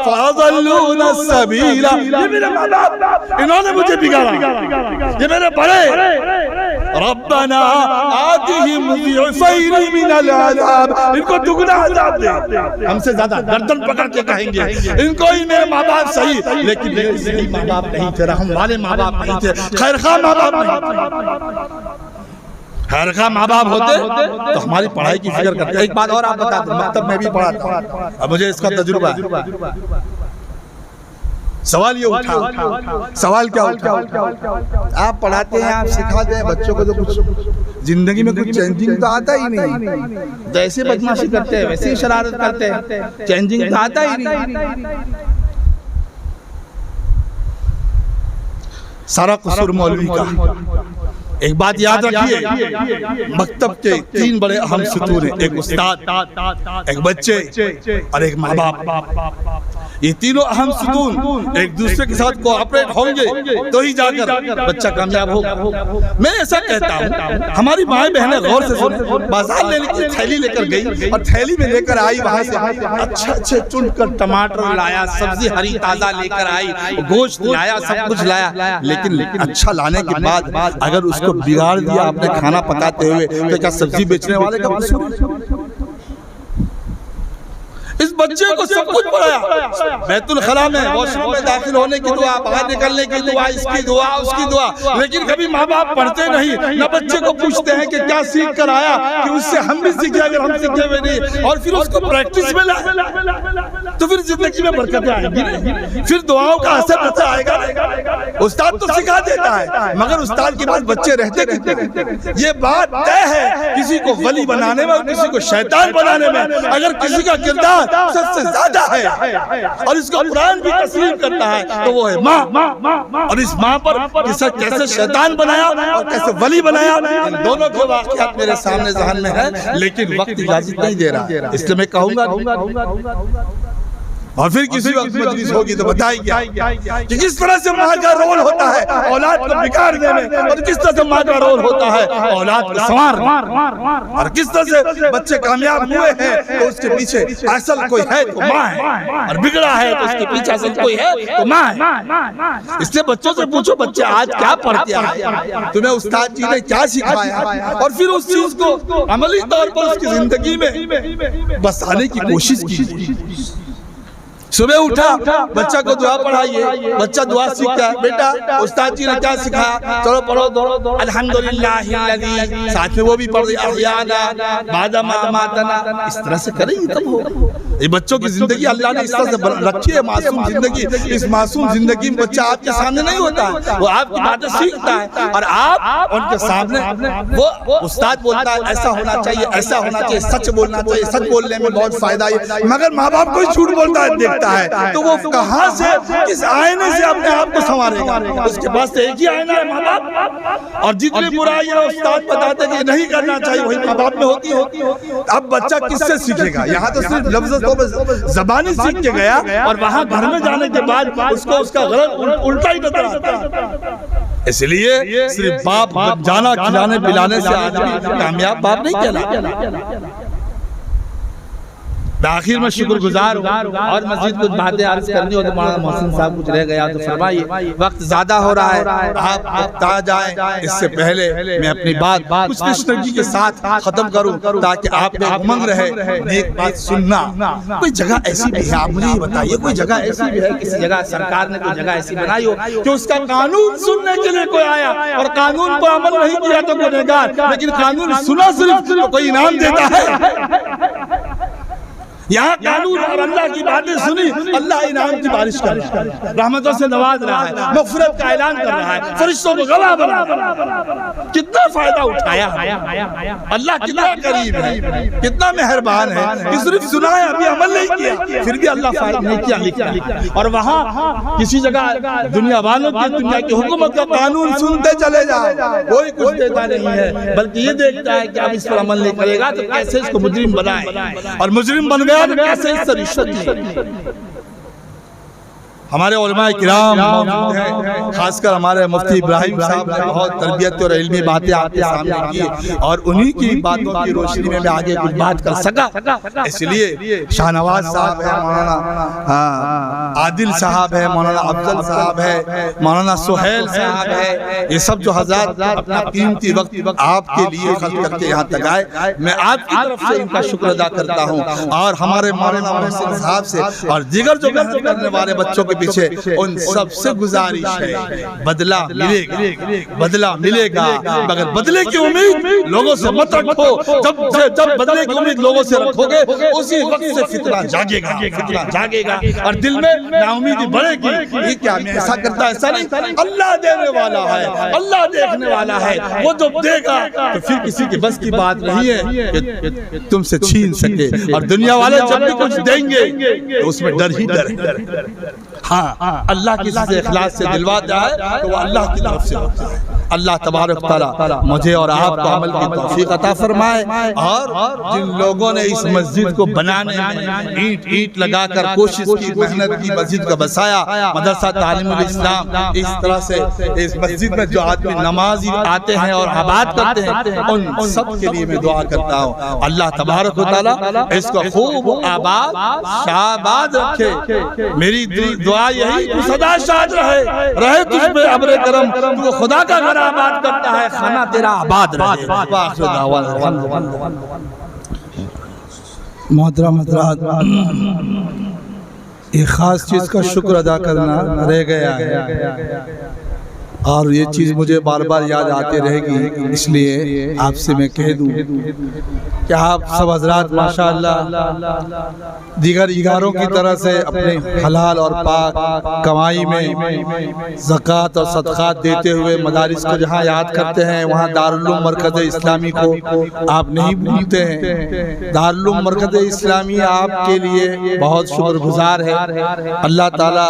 فَأَضَلُّونَ السَّبِيلَ۔ یہ میرے ماں باپ، انہوں نے مجھے بگاڑا، یہ میرے بڑے، رَبَّنَا آتِهِمْ ضِعْفَيْنِ مِنَ الْعَذَابِ، ان کو دگنا عذاب دے، ہم سے زیادہ گردن پکڑ کے کہیں گے ان کو ہی میرے ماں باپ صحیح، لیکن میرے صحیح ماں باپ نہیں تھے، رحم والے ماں باپ نہیں تھے، خیرخواہ ماں باپ نہیں تھے۔ خیرخواہ ماں باپ ہوتے تو ہماری پڑھائی کی فکر کرتے۔ ایک بات اور آپ بتا دیں، مکتب میں بھی پڑھا تھا، اب مجھے اس کا تجربہ ہے۔ سوال یہ اٹھا، سوال کیا اٹھا؟ آپ پڑھاتے ہیں، آپ سکھاتے ہیں بچوں کو، تو کچھ زندگی میں کچھ چینجنگ تو آتا ہی نہیں، جیسے بدماشی کرتے ہیں ویسے ہی شرارت کرتے ہیں، چینجنگ تو آتا ہی نہیں۔ سارا قصور مولوی کا۔ ایک بات یاد رکھیے، مکتب کے تین بڑے اہم ستون ہیں، ایک استاد، ایک بچے اور ایک ماں باپ۔ یہ تینوں اہم ستون ایک دوسرے کے ساتھ کوآپریٹ ہوں گے تو ہی جا کر بچہ کامیاب ہوگا۔ میں ایسا کہتا ہوں، ہماری مائیں بہنیں غور سے سنیں، بازار لینے کی تھیلی لے کر گئی اور تھیلی میں لے کر آئی، وہاں سے اچھے اچھے چن کر ٹماٹر لایا، سبزی ہری تازہ لے کر آئی، گوشت لایا، سب کچھ لایا، لیکن اچھا لانے کے بعد اگر اس کو بگاڑ دیا آپ نے کھانا پکاتے ہوئے، تو کیا سبزی بیچنے والے کا قصور ہے؟ اس بچے کو سب کچھ پڑھایا، بیت الخلا میں واش روم میں داخل ہونے کی دعا، باہر نکلنے کی دعا، اس کی دعا، اس کی دعا، لیکن کبھی ماں باپ پڑھتے نہیں، نہ بچے کو پوچھتے ہیں کہ کیا سیکھ کر آیا، کہ اس سے ہم بھی سیکھیں اگر ہم سیکھے ہوئے نہیں، اور پھر اس کو پریکٹس میں لائے، تو پھر زندگی میں برکتیں آئیں گی، پھر دعاؤں کا اثر نظر آئے گا۔ استاد تو سکھا دیتا ہے، مگر استاد کے بعد بچے رہتے کتنے؟ یہ بات طے ہے، کسی کو ولی بنانے میں اور کسی کو شیطان بنانے میں اگر کسی کا کردار سب سے زیادہ ہے اور اس کو قرآن بھی تسلیم کرتا ہے تو وہ ہے ماں، اور اس ماں پر کیسے شیطان بنایا اور کیسے ولی بنایا، ان دونوں کے واقعات میرے سامنے ذہن میں ہے، لیکن وقت اجازت نہیں دے رہا، اس لیے میں کہوں گا، اور پھر کسی وقت مجلس ہوگی تو بتائیں گے کہ کس طرح سے ماں کا رول ہوتا ہے اولاد کو بگاڑنے میں، اور کس طرح سے ماں کا رول ہوتا ہے اولاد کو سنوارنے، اور کس طرح سے بچے کامیاب ہوئے ہیں تو اس کے پیچھے اصل کوئی ہے تو ماں ہے، اور بگڑا ہے تو اس کے پیچھے اصل کوئی ہے تو ماں ہے۔ اس لیے بچوں سے پوچھو بچے آج کیا پڑھتے ہیں، تمہیں استاد جی نے کیا سکھایا، اور پھر اس چیز کو عملی طور پر اس کی زندگی میں بسانے کی کوشش کیجیے۔ صبح اٹھا بچہ کو دعا پڑھائیے، بچہ دعا سیکھتا ہے، بیٹا استاد جی نے کیا سکھایا، چلو پڑھو الحمدللہ الذی، ساتھ میں وہ بھی پڑھ رہی احیانا بعد ما اماتنا، اس طرح سے کریں گے تب ہوگا۔ یہ بچوں کی زندگی اللہ نے اس طرح سے رکھی ہے، معصوم زندگی۔ اس معصوم زندگی میں بچہ آپ کے سامنے نہیں ہوتا ہے، وہ آپ کی باتیں سیکھتا ہے، اور آپ ان کے سامنے، وہ استاد بولتا ہے ایسا ہونا چاہیے، ایسا ہونا چاہیے، سچ بولنا چاہیے، سچ بولنے میں بہت فائدہ ہے، مگر ماں باپ کوئی جھوٹ بولتا ہے دیکھتا ہے تو وہ کہاں سے، کس آئینے سے اپنے آپ کو سنوارے گا؟ اس کے پاس تو ایک ہی آئینہ ہے، ماں باپ، اور جتنی برائیاں استاد بتاتے ہیں کہ نہیں کرنا چاہیے وہی ماں باپ میں ہوتی ہے۔ اب بچہ کس سے سیکھے گا؟ یہاں تو صرف لفظ زبانی سیکھ کے گیا، اور وہاں گھر میں جانے کے بعد اس کو اس کا غلط الٹا ہی نظر آتا ہے۔ اس لیے صرف باپ جانا کھلانے پلانے سے آدمی کامیاب باپ نہیں کہلاتا۔ آخر میں شکر گزار ہوں، اور مزید کچھ باتیں عرض کرنی ہو تو مولانا محسن صاحب کچھ رہ گیا تو فرمائیے، وقت زیادہ ہو رہا ہے، آپ بتا جائیں اس سے پہلے میں اپنی بات کچھ تشنگی کے ساتھ ختم کروں تاکہ آپ میں امنگ رہے۔ نیک بات سننا، کوئی جگہ ایسی بھی ہے آپ مجھے یہ بتائیے، کوئی جگہ ایسی بھی ہے کسی جگہ سرکار نے کوئی جگہ ایسی بنائی ہو کہ اس کا قانون سننے کے لیے کوئی آیا اور قانون پر عمل نہیں کیا تو گنہگار، لیکن قانون سنا صرف تو کوئی انعام دیتا ہے؟ یہاں قانون اور اللہ کی باتیں سنی، اللہ انعام کی بارش کر رہا ہے، رحمتوں سے نواز رہا ہے، مغفرت کا اعلان کر رہا ہے، فرشتوں کو گواہ بنا رہا ہے۔ کتنا فائدہ اٹھایا، اللہ کتنا قریب ہے، کتنا مہربان ہے کہ صرف سنایا ابھی عمل نہیں کیا، پھر بھی اللہ فائدہ نہیں کیا لکھا۔ اور وہاں کسی جگہ دنیا والوں کی، دنیا کی حکومت کا قانون سنتے چلے جائے، کوئی کچھ دیتا نہیں ہے، بلکہ یہ دیکھتا ہے کہ اب اس پر عمل نہیں کرے گا تو کیسے اس کو مجرم بنائے، اور مجرم بن گیا کیسے اس سے رشوت لے۔ ہمارے علماء کرام موجود ہیں، خاص کر ہمارے مفتی ابراہیم صاحب نے بہت تربیت اور علمی باتیں آپ کے سامنے کی، اور انہی کی باتوں کی روشنی میں آگے کچھ بات کر سکا۔ اس لیے شاہ نواز صاحب ہے، مولانا عادل صاحب ہے، مولانا افضل صاحب ہے، مولانا سہیل صاحب ہے، یہ سب جو حضرات اپنا قیمتی وقت آپ کے لیے خرچ کر کے یہاں تک آئے، میں آپ کی طرف سے ان کا شکر ادا کرتا ہوں، اور ہمارے مولانا محسن صاحب سے اور دیگر جو محنت کرنے والے بچوں کے پیچھے ان سب سے گزارش ہے، بدلہ ملے گا، بدلہ ملے گا، مگر بدلے کی امید لوگوں سے مت رکھو۔ جب بدلے کی امید لوگوں سے رکھو گے اسی وقت سے فتنہ جاگے گا، فتنہ جاگے گا، اور دل میں ناامیدی بڑھے گی۔ یہ کیا میں ایسا کرتا، ایسا نہیں، اللہ دینے والا ہے، اللہ دیکھنے والا ہے، وہ جب دے گا تو پھر کسی کی بس کی بات نہیں ہے کہ تم سے چھین سکے، اور دنیا والے جب بھی کچھ دیں گے تو اس میں ڈر ہی ڈر ہے۔ ہاں، اللہ کسی سے اخلاص سے دلوا جائے تو وہ اللہ کی طرف سے ہوتا ہے۔ اللہ تبارک تعالیٰ مجھے اور آپ کو عمل کی توفیق عطا فرمائے، اور جن لوگوں نے اس مسجد کو بنانے میں اینٹ لگا کر کوشش کی، محنت کی، مسجد کو بسایا، مدرسہ تعلیم الاسلام اس طرح سے اس مسجد میں جو آدمی نمازی آتے ہیں اور آباد کرتے ہیں، ان سب کے لیے میں دعا کرتا ہوں اللہ تبارک تعالیٰ اس کو خوب آباد شاباد رکھے۔ میری دعا یہی تو سدا شاد رہے تجھ پہ ابر کرم، تو خدا کا گھر آباد کرتا ہے، خانہ تیرا آباد رہے۔ وآخر دعوانا محترم حضرات، ایک خاص چیز کا شکر ادا کرنا رہ گیا ہے، اور یہ چیز مجھے بار بار یاد آتے رہے گی، اس لیے آپ سے میں کہہ دوں کہ آپ سب حضرات ماشاءاللہ دیگر اداروں کی طرح سے اپنے حلال اور پاک کمائی میں زکوٰۃ اور صدقات دیتے ہوئے مدارس کو جہاں یاد کرتے ہیں وہاں دارالعلوم مرکز اسلامی کو آپ نہیں بھولتے ہیں۔ دارالعلوم مرکز اسلامی آپ کے لیے بہت شکر گزار ہے، اللہ تعالیٰ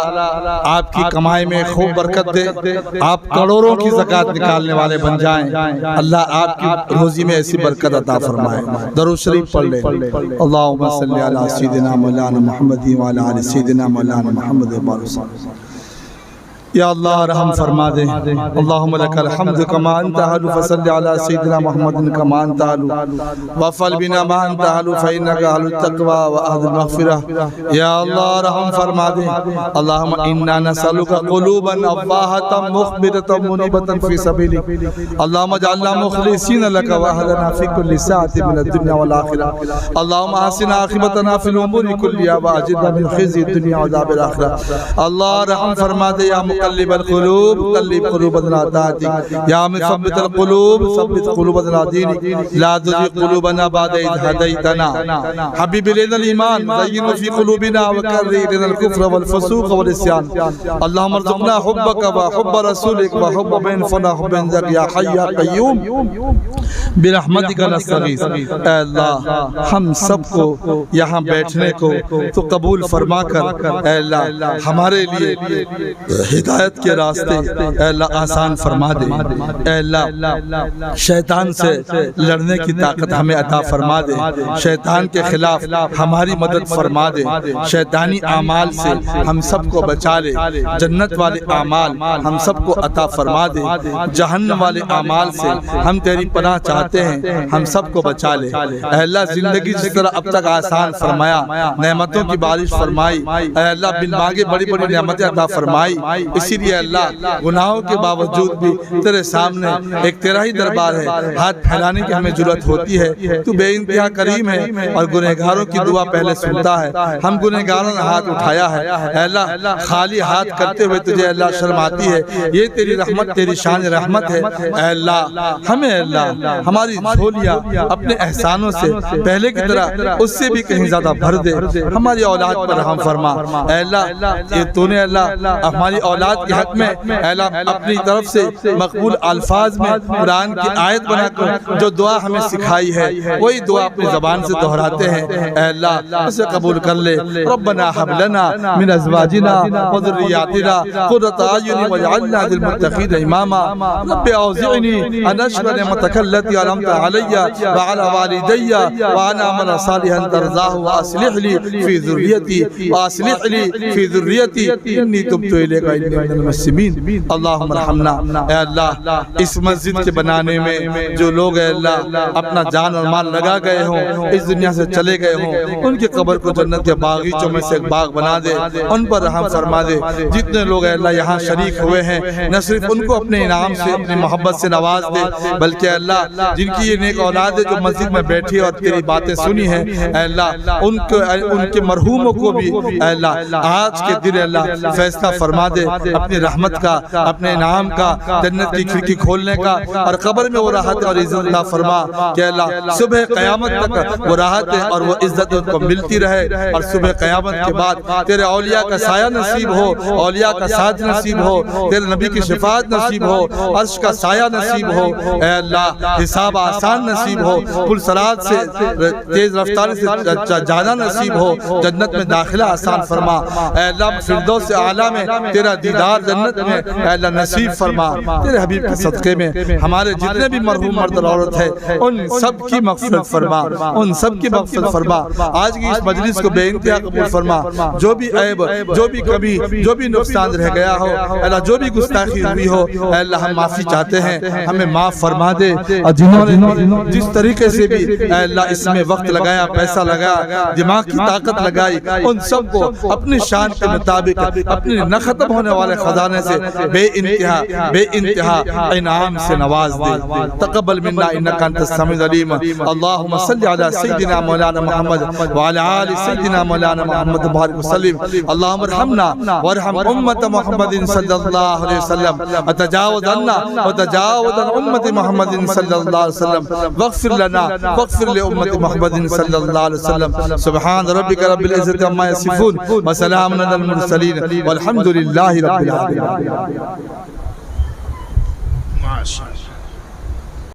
آپ کی کمائی میں خوب برکت دے، آپ کروڑوں کی زکوٰۃ نکالنے والے بن جائیں، اللہ آپ کی روزی میں ایسی برکت عطا فرمائے۔ درود شریف پڑھ لیں، اللہم صلی علی سیدنا مولانا محمد وعلی آل سیدنا مولانا محمد وبارک۔ یا اللہ رحم فرما دے اللہم لک الحمد کما انت اہل فصل علی سیدنا محمد کما انت اہل وفعل بنا ما انت اہل فإنک اہل التقوی واہل المغفرہ یا اللہ رحم فرما دے اللہم انا نسألک قلوبا افواہتا مخبرتا منیبتا فی سبیلک اللہم اجعلنا مخلصین لک واہلنا فی کل ساعت من الدنیا والآخرہ اللہم احسن عاقبتنا فی الامور کلیہ واجرنا من خزی الدنیا وعذاب الآخرہ اللہ رحم فرما دے یا مقلب القلوب قلب قلوبنا طاعتک یا مثبت القلوب ثبت قلوبنا دینک لا تزغ قلوبنا بعد اذ ہدیتنا حبیب الینا الایمان زین فی قلوبنا وکرہ الینا الکفر والفسوق والعصیان اللہم ارزقنا حبک وحب رسولک وحب من فنا حب ذک یا حی یا قیوم برحمتک نستغیث اے اللہ ہم سب کو یہاں بیٹھنے کو تو قبول فرما کر اے اللہ ہمارے لیے ہدایت کے راستے اے اللہ آسان فرما دے اے اللہ شیطان سے لڑنے کی طاقت ہمیں عطا فرما دے شیطان کے خلاف ہماری مدد فرما دے شیطانی اعمال سے ہم سب کو بچا لے جنت والے اعمال ہم سب کو عطا فرما دے جہنم والے اعمال سے ہم تیری پناہ چاہتے ہیں ہم سب کو بچا لے اے اللہ زندگی جس طرح اب تک آسان فرمایا نعمتوں کی بارش فرمائی اے اللہ بن مانگے بڑی بڑی نعمتیں عطا فرمائی اسی لیے اللہ گناہوں کے باوجود بھی تیرے سامنے ایک تیرا ہی دربار ہے ہاتھ پھیلانے کی ہمیں ضرورت ہوتی ہے تو بے انتہا کریم ہے اور گنہگاروں کی دعا پہلے سنتا ہے ہم گنہگاروں نے ہاتھ اٹھایا ہے اے اللہ خالی ہاتھ کرتے ہوئے تجھے اللہ شرم آتی ہے یہ تیری رحمت تیری شان رحمت ہے اے اللہ ہمیں اللہ ہماری جھولیاں اپنے احسانوں سے پہلے کی طرح اس سے بھی کہیں زیادہ بھر دے ہماری اولاد پر رحم فرما اے اللہ یہ تو نے اللہ ہماری اولاد کے حق میں اے اللہ اپنی طرف سے مقبول الفاظ میں قرآن کی آیت بنا کر جو دعا ہمیں سکھائی ہے وہی دعا اپنی زبان سے دہراتے ہیں اے اللہ اسے قبول کر لے ربنا حب لنا من ازواجنا وذریاتنا قرۃ اعین واجعلنا للمتقین اماما رب اوزعنی ان اشکر نعمتک التی انعمت علی وعلی والدی وان اعمل صالحا ترضاه واصلح لي في ذريتي اني تبت اليك اني من المسلمين اللهم ارحمنا اے اللہ اس مسجد کے بنانے میں جو لوگ اے اللہ اپنا جان اور مال لگا گئے ہوں اس دنیا سے چلے گئے ہوں ان کی قبر کو جنت کے باغیچوں میں سے ایک باغ بنا دے ان پر رحم فرما دے جتنے لوگ اے اللہ یہاں شریک ہوئے ہیں نہ صرف ان کو اپنے انعام سے اپنی محبت سے نواز دے بلکہ اللہ جن کی یہ نیک اولاد ہے جو مسجد میں بیٹھی اور تیری باتیں سنی ہیں اے اللہ ان کے مرحوموں کو بھی اے اللہ آج کے دن اللہ فیصلہ فرما دے اپنی رحمت کا اپنے انعام کا جنت کی کھڑکی کھولنے کا اور قبر میں وہ راحت اور عزت اللہ فرما کہ اللہ صبح قیامت تک وہ راحت اور وہ عزت ان کو ملتی رہے اور صبح قیامت کے بعد تیرے اولیاء کا سایہ نصیب ہو اولیاء کا ساتھ نصیب ہو تیرے نبی کی شفاعت نصیب ہو عرش کا سایہ نصیب ہو اے اللہ حساب آسان نصیب ہو پل صراط سے تیز رفتاری سے جانا نصیب ہو جنت میں داخلہ آسان فرما اے اللہ فردوس اعلیٰ میں تیرا دیدار جنت میں اے اللہ نصیب فرما تیرے حبیب کے صدقے میں ہمارے جتنے بھی مرحوم مرد اور عورت ہے ان سب کی مغفرت فرما ان سب کی مغفرت فرما آج کی اس مجلس کو بے انتہا قبول فرما جو بھی عیب جو بھی کمی جو بھی نقصان رہ گیا ہو اے اللہ جو بھی گستاخی ہوئی ہو اے اللہ ہم معافی چاہتے ہیں ہمیں معاف فرما دے اور جنہوں نے جس طریقے سے بھی اے اللہ اس میں وقت لگایا پیسہ لگایا دماغ کی طاقت لگائی ان سب کو اپنی شان کے مطابق اپنے نہ ختم ہونے والے خزانے سے بے انتہا انعام سے نواز دے تقبل منا انک انت السمیع العلیم اللہم صلی علی سیدنا مولانا محمد وعلی آل سیدنا مولانا محمد بارک وسلم اللہم ارحمنا وارحم امت محمد صلی اللہ علیہ وسلم وتجاوز عنا وتجاوز عن امت محمد صلی اللہ علیہ وسلم واغفر لنا واغفر لامت محمد صلی اللہ علیہ وسلم سبحان ربک رب العزت عما یصفون وسلام علی المرسلین والحمد للہ رب العالمین.